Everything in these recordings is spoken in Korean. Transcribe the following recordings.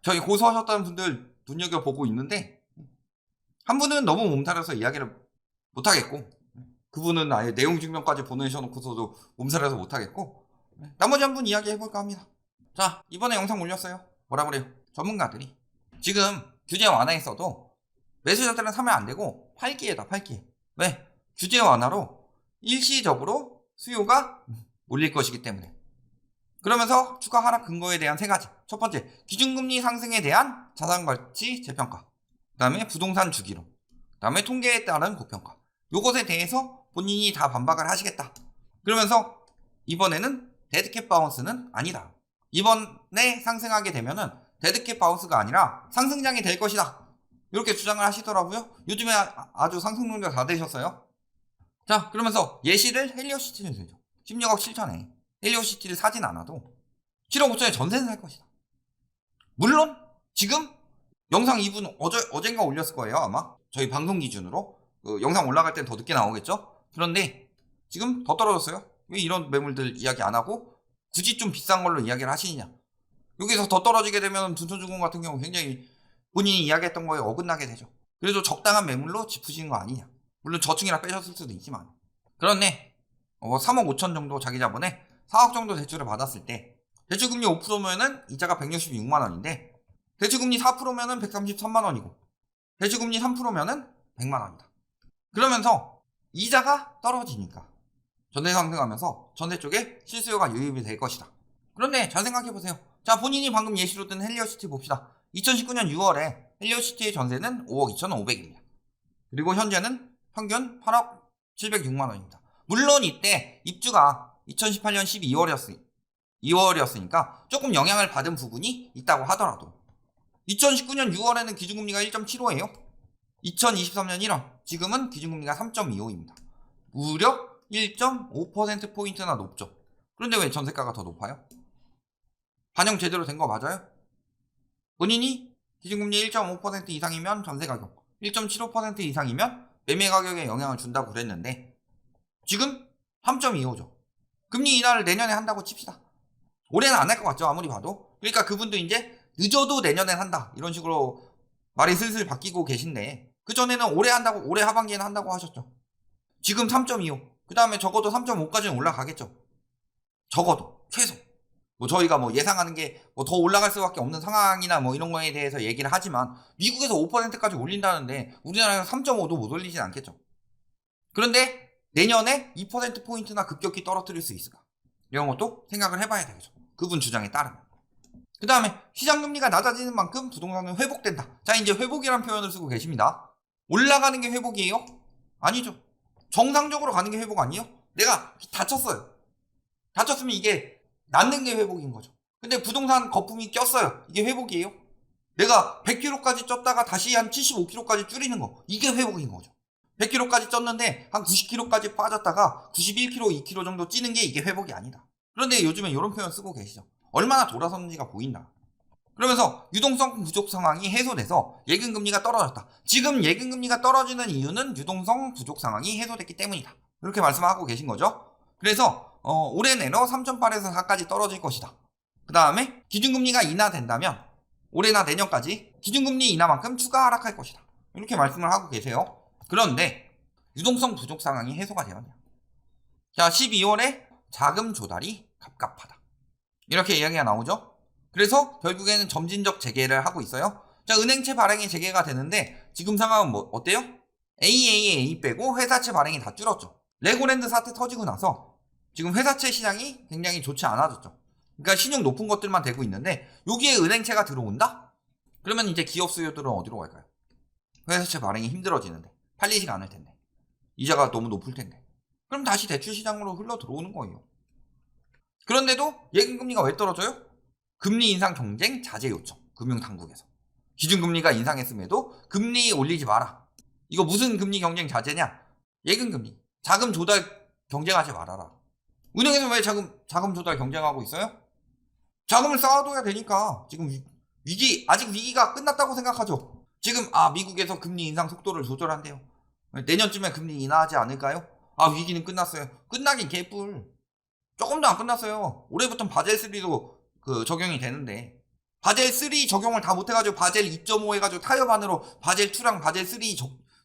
저희 고소하셨다는 분들 눈여겨보고 있는데 한 분은 너무 몸살해서 이야기를 못하겠고 그분은 아예 내용 증명까지 보내셔놓고서도 몸살해서 못하겠고 나머지 한 분 이야기해볼까 합니다. 자, 이번에 영상 올렸어요. 뭐라 그래요? 전문가들이 지금 규제 완화했어도 매수자들은 사면 안 되고 팔기에다 팔기. 왜? 규제 완화로 일시적으로 수요가 몰릴 것이기 때문에. 그러면서 추가 하락 근거에 대한 세 가지. 첫 번째, 기준금리 상승에 대한 자산가치 재평가. 그 다음에 부동산 주기론. 그 다음에 통계에 따른 고평가. 요것에 대해서 본인이 다 반박을 하시겠다. 그러면서 이번에는 데드캣 바운스는 아니다. 이번에 상승하게 되면은 데드캣 바운스가 아니라 상승장이 될 것이다. 이렇게 주장을 하시더라고요. 요즘에 아주 상승론자 다 되셨어요. 자, 그러면서 예시를 헬리오시티를 들죠. 16억 7천에 헬리오시티를 사진 않아도 7억 5천에 전세는 살 것이다. 물론 지금 영상 2분 어젠가 올렸을 거예요. 아마 저희 방송 기준으로 영상 올라갈 땐 더 늦게 나오겠죠. 그런데 지금 더 떨어졌어요. 왜 이런 매물들 이야기 안 하고 굳이 좀 비싼 걸로 이야기를 하시느냐. 여기서 더 떨어지게 되면 둔촌중공 같은 경우 굉장히 본인이 이야기했던 거에 어긋나게 되죠. 그래도 적당한 매물로 짚으시는 거 아니냐. 물론 저층이라 빼셨을 수도 있지만. 그런데 3억 5천 정도 자기 자본에 4억 정도 대출을 받았을 때 대출금리 5%면은 이자가 166만 원인데 대출금리 4%면은 133만 원이고 대출금리 3%면은 100만 원이다. 그러면서 이자가 떨어지니까 전세 상승하면서 전세 쪽에 실수요가 유입이 될 것이다. 그런데 잘 생각해보세요. 자, 본인이 방금 예시로 든 헬리오시티 봅시다. 2019년 6월에 헬리오시티의 전세는 5억 2,500입니다. 그리고 현재는 평균 8억 706만 원입니다. 물론 이때 입주가 2018년 2월이었으니까 조금 영향을 받은 부분이 있다고 하더라도 2019년 6월에는 기준금리가 1.75예요. 2023년 1월 지금은 기준금리가 3.25입니다. 무려 1.5%포인트나 높죠. 그런데 왜 전세가가 더 높아요? 반영 제대로 된 거 맞아요? 본인이 기준금리 1.5% 이상이면 전세가격, 1.75% 이상이면 매매가격에 영향을 준다고 그랬는데 지금 3.25죠. 금리 인하를 내년에 한다고 칩시다. 올해는 안 할 것 같죠, 아무리 봐도. 그러니까 그분도 이제 늦어도 내년엔 한다 이런 식으로 말이 슬슬 바뀌고 계신데 그전에는 올해 한다고, 올해 하반기에는 한다고 하셨죠. 지금 3.25, 그 다음에 적어도 3.5까지는 올라가겠죠. 적어도 최소 저희가 예상하는 게 더 올라갈 수밖에 없는 상황이나 이런 거에 대해서 얘기를 하지만 미국에서 5%까지 올린다는데 우리나라에서 3.5도 못 올리진 않겠죠. 그런데 내년에 2%포인트나 급격히 떨어뜨릴 수 있을까? 이런 것도 생각을 해봐야 되겠죠. 그분 주장에 따르면. 그 다음에 시장금리가 낮아지는 만큼 부동산은 회복된다. 자, 이제 회복이라는 표현을 쓰고 계십니다. 올라가는 게 회복이에요? 아니죠. 정상적으로 가는 게 회복 아니에요? 내가 다쳤어요. 다쳤으면 이게 낫는 게 회복인 거죠. 근데 부동산 거품이 꼈어요. 이게 회복이에요? 내가 100kg까지 쪘다가 다시 한 75kg까지 줄이는 거, 이게 회복인 거죠. 100kg까지 쪘는데 한 90kg까지 빠졌다가 91kg, 2kg 정도 찌는 게 이게 회복이 아니다. 그런데 요즘엔 이런 표현 쓰고 계시죠. 얼마나 돌아섰는지가 보인다. 그러면서 유동성 부족 상황이 해소돼서 예금금리가 떨어졌다. 지금 예금금리가 떨어지는 이유는 유동성 부족 상황이 해소됐기 때문이다. 이렇게 말씀하고 계신 거죠. 그래서 올해 내로 3.8에서 4까지 떨어질 것이다. 그 다음에 기준금리가 인하된다면 올해나 내년까지 기준금리 인하만큼 추가 하락할 것이다. 이렇게 말씀을 하고 계세요. 그런데 유동성 부족 상황이 해소가 되었냐. 자, 12월에 자금 조달이 갑갑하다. 이렇게 이야기가 나오죠. 그래서 결국에는 점진적 재개를 하고 있어요. 자, 은행채 발행이 재개가 되는데 지금 상황은 어때요? AAA 빼고 회사채 발행이 다 줄었죠. 레고랜드 사태 터지고 나서 지금 회사채 시장이 굉장히 좋지 않아졌죠. 그러니까 신용 높은 것들만 되고 있는데 여기에 은행채가 들어온다? 그러면 이제 기업 수요들은 어디로 갈까요? 회사채 발행이 힘들어지는데 팔리지가 않을 텐데 이자가 너무 높을 텐데 그럼 다시 대출 시장으로 흘러 들어오는 거예요. 그런데도 예금금리가 왜 떨어져요? 금리 인상 경쟁 자제 요청, 금융당국에서. 기준금리가 인상했음에도 금리 올리지 마라. 이거 무슨 금리 경쟁 자제냐? 예금금리. 자금 조달 경쟁하지 말아라. 은행에서 왜 자금 조달 경쟁하고 있어요? 자금을 쌓아둬야 되니까. 지금 아직 위기가 끝났다고 생각하죠. 지금 미국에서 금리 인상 속도를 조절한대요. 내년쯤에 금리 인하하지 않을까요? 위기는 끝났어요. 끝나긴 개뿔. 조금도 안 끝났어요. 올해부터 바젤3도 적용이 되는데 바젤 3 적용을 다 못해가지고 바젤 2.5 해가지고 타협안으로 바젤 2랑 바젤 3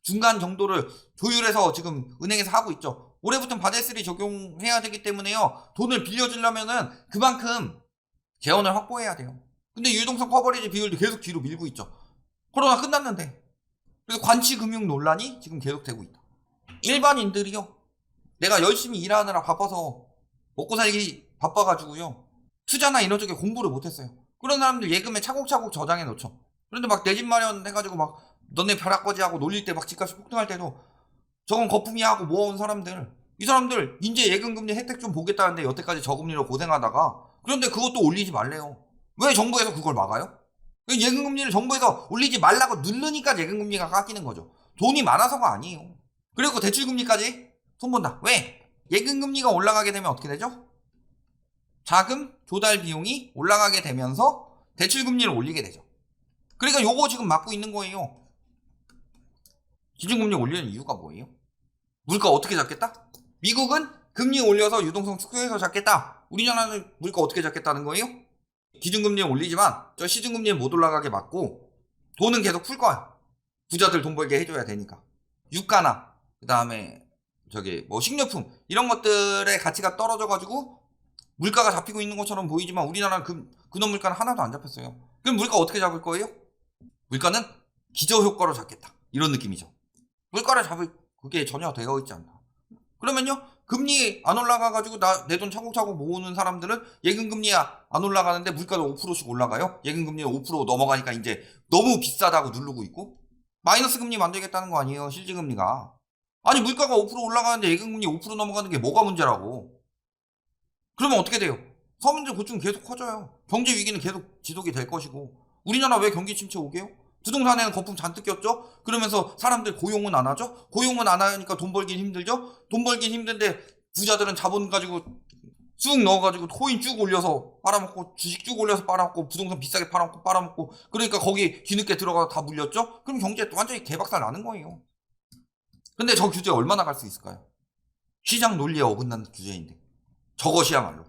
중간 정도를 조율해서 지금 은행에서 하고 있죠. 올해부터는 바젤 3 적용해야 되기 때문에요. 돈을 빌려주려면은 그만큼 재원을 확보해야 돼요. 근데 유동성 커버리지 비율도 계속 뒤로 밀고 있죠. 코로나 끝났는데. 그래서 관치금융 논란이 지금 계속되고 있다. 일반인들이요. 내가 열심히 일하느라 바빠서 먹고 살기 바빠가지고요. 투자나 이런 쪽에 공부를 못했어요. 그런 사람들 예금에 차곡차곡 저장해 놓죠. 그런데 막 내 집 마련 해가지고 막 너네 벼락거지 하고 놀릴 때 막 집값이 폭등할 때도 저건 거품이야 하고 모아온 사람들, 이 사람들 이제 예금금리 혜택 좀 보겠다는데 여태까지 저금리로 고생하다가, 그런데 그것도 올리지 말래요. 왜 정부에서 그걸 막아요? 예금금리를 정부에서 올리지 말라고 누르니까 예금금리가 깎이는 거죠. 돈이 많아서가 아니에요. 그리고 대출금리까지 손본다. 왜? 예금금리가 올라가게 되면 어떻게 되죠? 자금 조달 비용이 올라가게 되면서 대출금리를 올리게 되죠. 그러니까 요거 지금 막고 있는 거예요. 기준금리 올리는 이유가 뭐예요? 물가 어떻게 잡겠다? 미국은 금리 올려서 유동성 축소해서 잡겠다. 우리나라는 물가 어떻게 잡겠다는 거예요? 기준금리는 올리지만 저 시중금리는 못 올라가게 막고 돈은 계속 풀 거야. 부자들 돈 벌게 해줘야 되니까. 유가나 그 다음에 식료품 이런 것들의 가치가 떨어져가지고 물가가 잡히고 있는 것처럼 보이지만 우리나라는 근원 물가는 하나도 안 잡혔어요. 그럼 물가 어떻게 잡을 거예요? 물가는 기저효과로 잡겠다. 이런 느낌이죠. 물가를 잡을 그게 전혀 되어 있지 않다. 그러면요, 금리 안 올라가가지고 내 돈 차곡차곡 모으는 사람들은 예금금리 안 올라가는데 물가도 5%씩 올라가요. 예금금리는 5% 넘어가니까 이제 너무 비싸다고 누르고 있고, 마이너스 금리 만들겠다는 거 아니에요, 실질금리가. 아니 물가가 5% 올라가는데 예금금리 5% 넘어가는 게 뭐가 문제라고. 그러면 어떻게 돼요? 서민들 고충 계속 커져요. 경제 위기는 계속 지속이 될 것이고. 우리나라 왜 경기 침체 오게요? 부동산에는 거품 잔뜩 꼈죠? 그러면서 사람들 고용은 안 하죠? 고용은 안 하니까 돈 벌긴 힘들죠? 돈 벌긴 힘든데 부자들은 자본 가지고 쑥 넣어가지고 코인 쭉 올려서 빨아먹고, 주식 쭉 올려서 빨아먹고, 부동산 비싸게 팔아먹고 빨아먹고, 그러니까 거기 뒤늦게 들어가서 다 물렸죠? 그럼 경제 완전히 개박살 나는 거예요. 근데 저 규제 얼마나 갈 수 있을까요? 시장 논리에 어긋나는 규제인데 저것이야말로.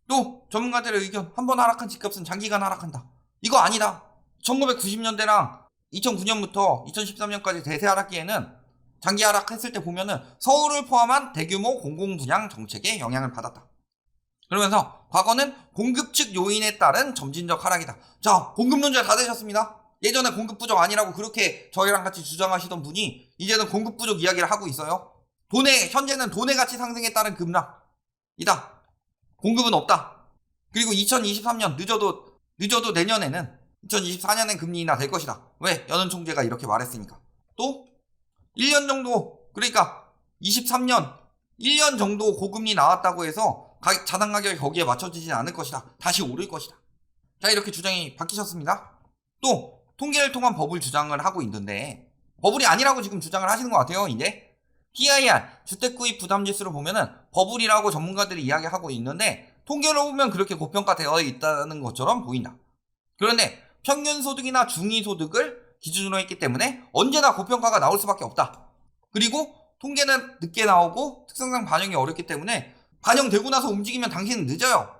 또 전문가들의 의견, 한번 하락한 집값은 장기간 하락한다. 이거 아니다. 1990년대랑 2009년부터 2013년까지 대세 하락기에는 장기 하락했을 때 보면은 서울을 포함한 대규모 공공분양 정책에 영향을 받았다. 그러면서 과거는 공급 측 요인에 따른 점진적 하락이다. 자, 공급론자 다 되셨습니다. 예전에 공급 부족 아니라고 그렇게 저희랑 같이 주장하시던 분이 이제는 공급 부족 이야기를 하고 있어요. 현재는 돈의 가치 상승에 따른 급락이다. 공급은 없다. 그리고 2023년 늦어도 내년에는 2024년엔 금리 인하 될 것이다. 왜? 연은 총재가 이렇게 말했으니까. 또 1년 정도, 그러니까 23년 1년 정도 고금리 나왔다고 해서 자산 가격이 거기에 맞춰지진 않을 것이다. 다시 오를 것이다. 자, 이렇게 주장이 바뀌셨습니다. 또 통계를 통한 버블 주장을 하고 있는데, 버블이 아니라고 지금 주장을 하시는 것 같아요. 이제 PIR 주택구입 부담지수를 보면은 버블이라고 전문가들이 이야기하고 있는데, 통계로 보면 그렇게 고평가되어 있다는 것처럼 보인다. 그런데 평균 소득이나 중위소득을 기준으로 했기 때문에 언제나 고평가가 나올 수밖에 없다. 그리고 통계는 늦게 나오고 특성상 반영이 어렵기 때문에 반영되고 나서 움직이면 당신은 늦어요.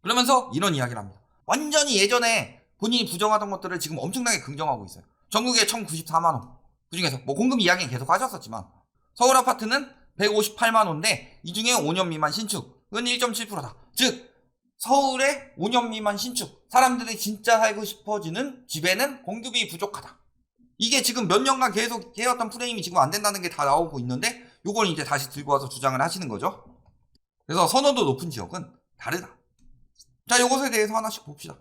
그러면서 이런 이야기를 합니다. 완전히 예전에 본인이 부정하던 것들을 지금 엄청나게 긍정하고 있어요. 전국에 1094만원. 그중에서 공급 이야기는 계속 하셨었지만 서울 아파트는 158만원인데 이 중에 5년 미만 신축은 1.7%다. 즉 서울의 5년 미만 신축, 사람들이 진짜 살고 싶어지는 집에는 공급이 부족하다. 이게 지금 몇 년간 계속 해왔던 프레임이 지금 안 된다는 게 다 나오고 있는데, 요걸 이제 다시 들고 와서 주장을 하시는 거죠. 그래서 선호도 높은 지역은 다르다. 자, 요것에 대해서 하나씩 봅시다.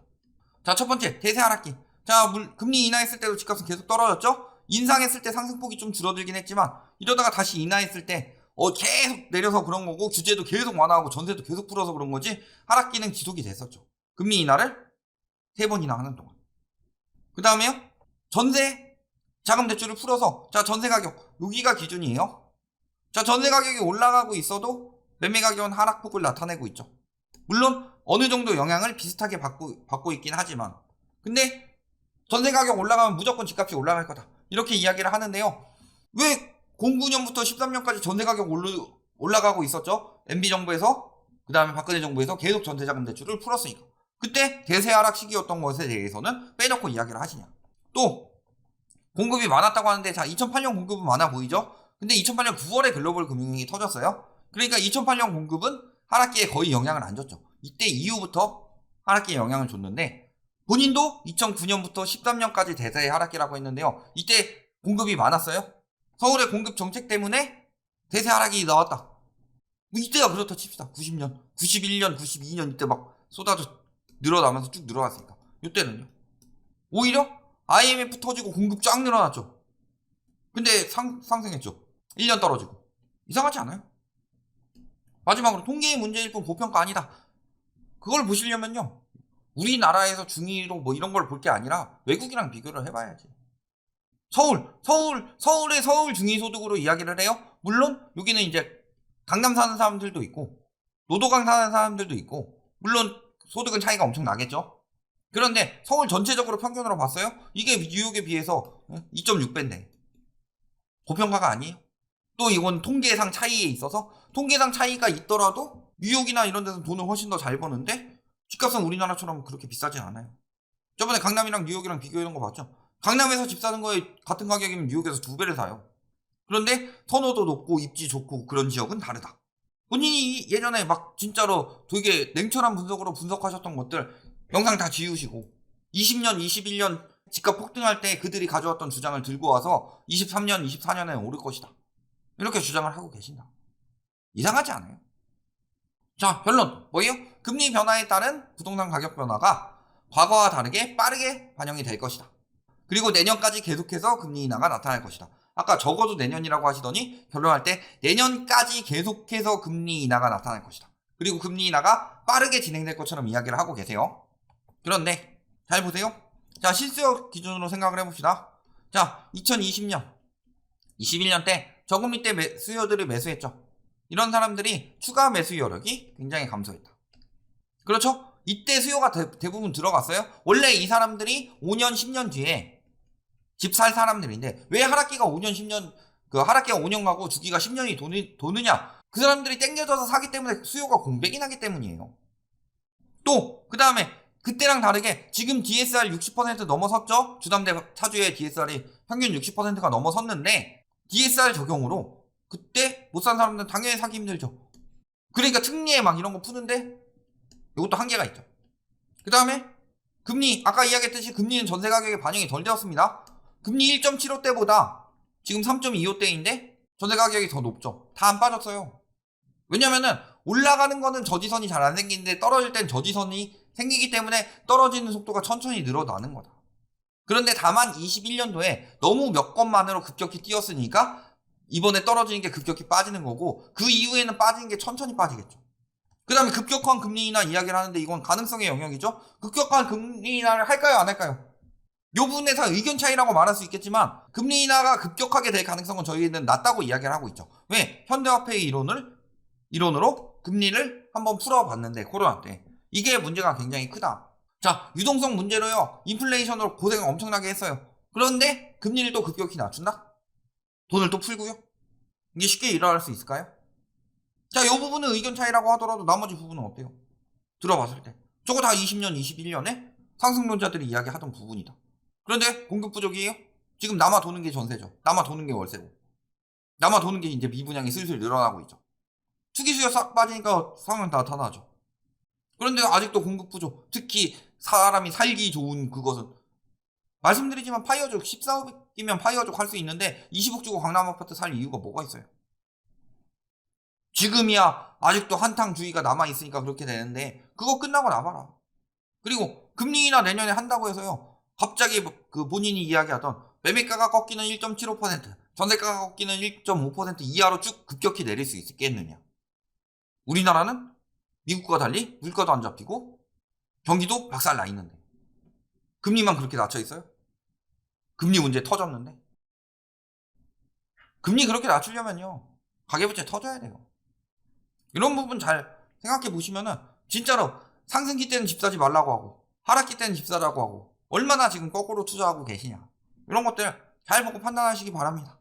자, 첫 번째, 대세 하락기. 자, 금리 인하했을 때도 집값은 계속 떨어졌죠? 인상했을 때 상승폭이 좀 줄어들긴 했지만, 이러다가 다시 인하했을 때 계속 내려서 그런 거고, 규제도 계속 완화하고 전세도 계속 풀어서 그런 거지, 하락기는 지속이 됐었죠. 금리 인하를 3번이나 하는 동안. 그 다음에요, 전세 자금 대출을 풀어서, 자, 전세 가격 여기가 기준이에요. 자, 전세 가격이 올라가고 있어도 매매 가격은 하락폭을 나타내고 있죠. 물론 어느 정도 영향을 비슷하게 받고 있긴 하지만, 근데 전세 가격 올라가면 무조건 집값이 올라갈 거다, 이렇게 이야기를 하는데요. 왜 09년부터 13년까지 전세 가격 올라가고 있었죠? MB 정부에서, 그 다음에 박근혜 정부에서 계속 전세 자금 대출을 풀었으니까. 그때 대세 하락 시기였던 것에 대해서는 빼놓고 이야기를 하시냐. 또 공급이 많았다고 하는데, 자, 2008년 공급은 많아 보이죠? 근데 2008년 9월에 글로벌 금융위기 터졌어요. 그러니까 2008년 공급은 하락기에 거의 영향을 안 줬죠. 이때 이후부터 하락기에 영향을 줬는데, 본인도 2009년부터 13년까지 대세 하락기라고 했는데요. 이때 공급이 많았어요. 서울의 공급 정책 때문에 대세 하락이 나왔다. 뭐 이때가 그렇다 칩시다. 90년, 91년, 92년 이때 막 쏟아져 늘어나면서 쭉 늘어났으니까. 이때는요. 오히려 IMF 터지고 공급 쫙 늘어났죠. 근데 상승했죠. 1년 떨어지고. 이상하지 않아요? 마지막으로 통계의 문제일 뿐 보편가 아니다. 그걸 보시려면요. 우리나라에서 중위로 뭐 이런 걸 볼 게 아니라 외국이랑 비교를 해봐야지. 서울의 서울 중위소득으로 이야기를 해요. 물론 여기는 이제 강남 사는 사람들도 있고 노도강 사는 사람들도 있고 물론 소득은 차이가 엄청 나겠죠. 그런데 서울 전체적으로 평균으로 봤어요. 이게 뉴욕에 비해서 2.6배인데 보편가가 아니에요. 또 이건 통계상 차이에 있어서 통계상 차이가 있더라도 뉴욕이나 이런 데서 돈을 훨씬 더 잘 버는데 집값은 우리나라처럼 그렇게 비싸진 않아요. 저번에 강남이랑 뉴욕이랑 비교해놓은 거 봤죠? 강남에서 집 사는 거에 같은 가격이면 뉴욕에서 2배를 사요. 그런데 선호도 높고 입지 좋고 그런 지역은 다르다. 본인이 예전에 막 진짜로 되게 냉철한 분석으로 분석하셨던 것들 영상 다 지우시고 20년, 21년 집값 폭등할 때 그들이 가져왔던 주장을 들고 와서 23년, 24년에 오를 것이다. 이렇게 주장을 하고 계신다. 이상하지 않아요? 자, 결론 뭐예요? 금리 변화에 따른 부동산 가격 변화가 과거와 다르게 빠르게 반영이 될 것이다. 그리고 내년까지 계속해서 금리 인하가 나타날 것이다. 아까 적어도 내년이라고 하시더니 결론할 때 내년까지 계속해서 금리 인하가 나타날 것이다. 그리고 금리 인하가 빠르게 진행될 것처럼 이야기를 하고 계세요. 그런데 잘 보세요. 자, 실수요 기준으로 생각을 해봅시다. 자, 2020년, 21년 때 저금리 때 수요들을 매수했죠. 이런 사람들이 추가 매수 여력이 굉장히 감소했다. 그렇죠? 이때 수요가 대부분 들어갔어요. 원래 이 사람들이 5년, 10년 뒤에 집 살 사람들인데 왜 하락기가 5년, 10년, 하락기가 5년 가고 주기가 10년이 도느냐? 그 사람들이 땡겨져서 사기 때문에 수요가 공백이 나기 때문이에요. 또, 그 다음에 그때랑 다르게 지금 DSR 60% 넘어섰죠? 주담대 차주의 DSR이 평균 60%가 넘어섰는데 DSR 적용으로 그때 못 산 사람들은 당연히 사기 힘들죠. 그러니까 특례 막 이런 거 푸는데 이것도 한계가 있죠. 그 다음에 금리, 아까 이야기했듯이 금리는 전세 가격에 반영이 덜 되었습니다. 금리 1.75대보다 지금 3.25대인데 전세 가격이 더 높죠. 다 안 빠졌어요. 왜냐면은 올라가는 거는 저지선이 잘 안 생기는데 떨어질 땐 저지선이 생기기 때문에 떨어지는 속도가 천천히 늘어나는 거다. 그런데 다만 21년도에 너무 몇 건만으로 급격히 뛰었으니까 이번에 떨어지는 게 급격히 빠지는 거고 그 이후에는 빠지는 게 천천히 빠지겠죠. 그 다음에 급격한 금리 인하 이야기를 하는데 이건 가능성의 영역이죠. 급격한 금리 인하를 할까요 안 할까요? 요 부분에서 의견 차이라고 말할 수 있겠지만 금리 인하가 급격하게 될 가능성은 저희는 낮다고 이야기를 하고 있죠. 왜? 현대화폐의 이론으로 금리를 한번 풀어봤는데 코로나 때 이게 문제가 굉장히 크다. 자, 유동성 문제로요. 인플레이션으로 고생을 엄청나게 했어요. 그런데 금리를 또 급격히 낮춘다? 돈을 또 풀고요? 이게 쉽게 일어날 수 있을까요? 자, 이 부분은 의견 차이라고 하더라도 나머지 부분은 어때요? 들어봤을 때 저거 다 20년, 21년에 상승론자들이 이야기하던 부분이다. 그런데 공급 부족이에요? 지금 남아 도는 게 전세죠. 남아 도는 게 월세고 남아 도는 게 이제 미분양이 슬슬 늘어나고 있죠. 투기 수요 싹 빠지니까 상황 다 나타나죠. 그런데 아직도 공급 부족, 특히 사람이 살기 좋은 그것은 말씀드리지만 파이어족 14억이면 파이어족 할 수 있는데 20억 주고 강남 아파트 살 이유가 뭐가 있어요? 지금이야 아직도 한탕주의가 남아있으니까 그렇게 되는데 그거 끝나고 나봐라. 그리고 금리 인하 내년에 한다고 해서요 갑자기 그 본인이 이야기하던 매매가가 꺾이는 1.75%, 전세가가 꺾이는 1.5% 이하로 쭉 급격히 내릴 수 있겠느냐. 우리나라는 미국과 달리 물가도 안 잡히고 경기도 박살 나 있는데 금리만 그렇게 낮춰 있어요? 금리 문제 터졌는데 금리 그렇게 낮추려면요 가계부채 터져야 돼요. 이런 부분 잘 생각해 보시면은 진짜로 상승기 때는 집 사지 말라고 하고 하락기 때는 집 사라고 하고 얼마나 지금 거꾸로 투자하고 계시냐 이런 것들 잘 보고 판단하시기 바랍니다.